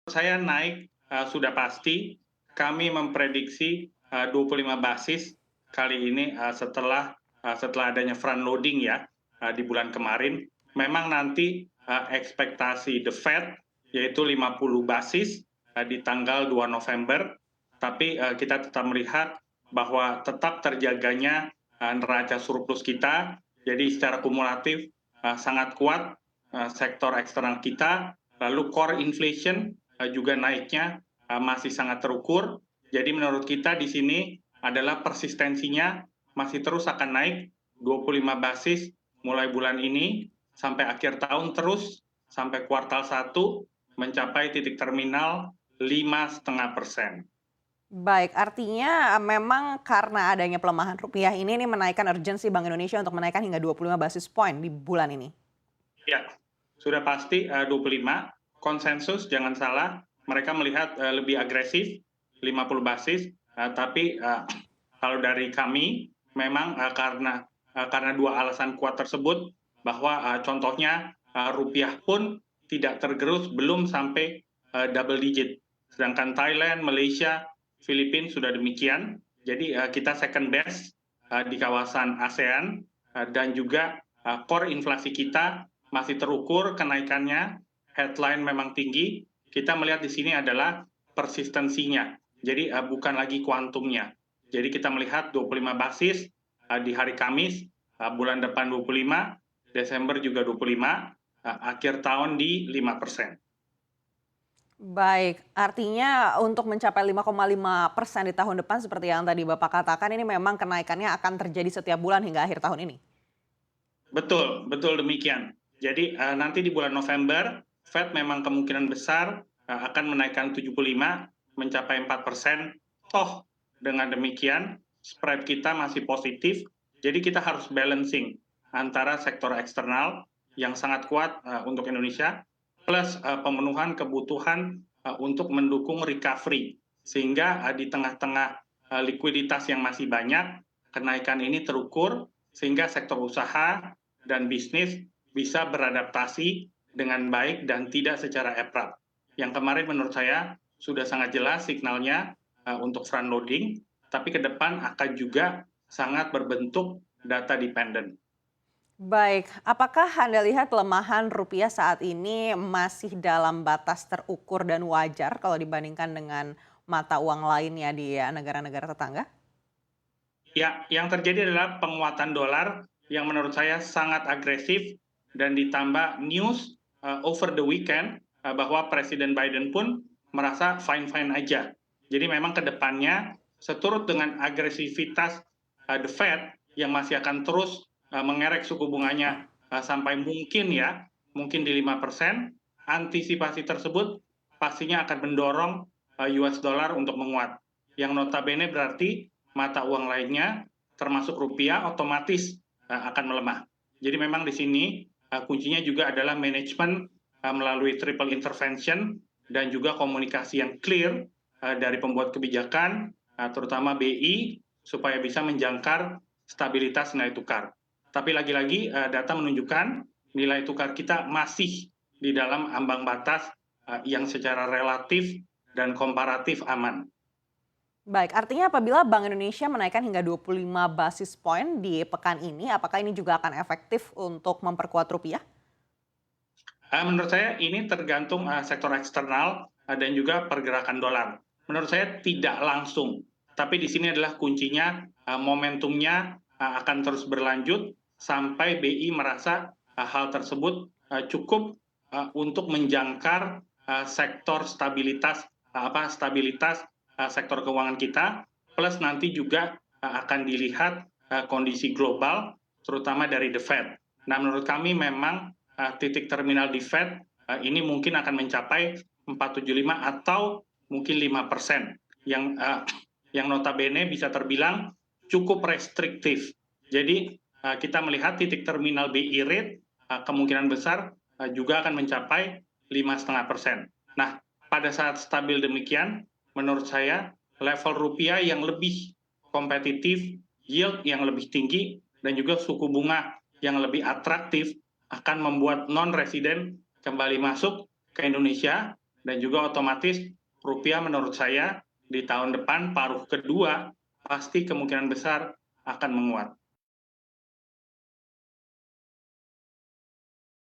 Saya naik sudah pasti. Kami memprediksi 25 basis kali ini setelah adanya front loading ya di bulan kemarin. Memang nanti ekspektasi The Fed yaitu 50 basis di tanggal 2 November, tapi kita tetap melihat bahwa tetap terjaganya neraca surplus kita. Jadi secara kumulatif sangat kuat sektor eksternal kita. Lalu core inflation juga naiknya masih sangat terukur. Jadi menurut kita di sini adalah persistensinya masih terus akan naik 25 basis mulai bulan ini sampai akhir tahun, terus sampai kuartal 1 mencapai titik terminal 5,5%. Baik, artinya memang karena adanya pelemahan rupiah ini nih menaikkan urgensi Bank Indonesia untuk menaikkan hingga 25 basis point di bulan ini? Ya, sudah pasti 25. Konsensus jangan salah, mereka melihat lebih agresif 50 basis, tapi kalau dari kami memang karena dua alasan kuat tersebut, bahwa contohnya rupiah pun tidak tergerus belum sampai double digit. Sedangkan Thailand, Malaysia, Filipina sudah demikian. Jadi kita second best di kawasan ASEAN, dan juga core inflasi kita masih terukur kenaikannya, headline memang tinggi. Kita melihat di sini adalah persistensinya. Jadi bukan lagi kuantumnya. Jadi kita melihat 25 basis di hari Kamis, bulan depan 25, Desember juga 25, akhir tahun di 5%. Baik, artinya untuk mencapai 5,5% di tahun depan seperti yang tadi Bapak katakan ini memang kenaikannya akan terjadi setiap bulan hingga akhir tahun ini? Betul, betul demikian. Jadi nanti di bulan November, Fed memang kemungkinan besar akan menaikkan 75 mencapai 4%. Toh dengan demikian spread kita masih positif, jadi kita harus balancing antara sektor eksternal yang sangat kuat untuk Indonesia plus pemenuhan kebutuhan untuk mendukung recovery, sehingga di tengah-tengah likuiditas yang masih banyak, kenaikan ini terukur sehingga sektor usaha dan bisnis bisa beradaptasi dengan baik dan tidak secara abrupt. Yang kemarin menurut saya sudah sangat jelas signalnya untuk front loading, tapi ke depan akan juga sangat berbentuk data dependent. Baik, apakah Anda lihat pelemahan rupiah saat ini masih dalam batas terukur dan wajar kalau dibandingkan dengan mata uang lainnya di negara-negara tetangga? Ya, yang terjadi adalah penguatan dolar yang menurut saya sangat agresif, dan ditambah news over the weekend bahwa Presiden Biden pun merasa fine-fine aja. Jadi memang ke depannya seturut dengan agresivitas the Fed yang masih akan terus mengerek suku bunganya sampai mungkin di 5%, antisipasi tersebut pastinya akan mendorong US dollar untuk menguat. Yang notabene berarti mata uang lainnya termasuk rupiah otomatis akan melemah. Jadi memang di sini kuncinya juga adalah manajemen melalui triple intervention dan juga komunikasi yang clear dari pembuat kebijakan, terutama BI, supaya bisa menjangkar stabilitas nilai tukar. Tapi lagi-lagi data menunjukkan nilai tukar kita masih di dalam ambang batas yang secara relatif dan komparatif aman. Baik, artinya apabila Bank Indonesia menaikkan hingga 25 basis point di pekan ini, apakah ini juga akan efektif untuk memperkuat rupiah? Menurut saya ini tergantung sektor eksternal dan juga pergerakan dolar. Menurut saya tidak langsung, tapi di sini adalah kuncinya, momentumnya akan terus berlanjut sampai BI merasa hal tersebut cukup untuk menjangkar sektor stabilitas sektor keuangan kita, plus nanti juga akan dilihat kondisi global, terutama dari The Fed. Nah, menurut kami memang titik terminal di Fed ini mungkin akan mencapai 4,75 atau mungkin 5%, yang notabene bisa terbilang cukup restriktif. Jadi kita melihat titik terminal BI rate kemungkinan besar juga akan mencapai 5,5%. Nah, pada saat stabil demikian, menurut saya level rupiah yang lebih kompetitif, yield yang lebih tinggi, dan juga suku bunga yang lebih atraktif akan membuat non-resident kembali masuk ke Indonesia, dan juga otomatis rupiah menurut saya di tahun depan paruh kedua pasti kemungkinan besar akan menguat.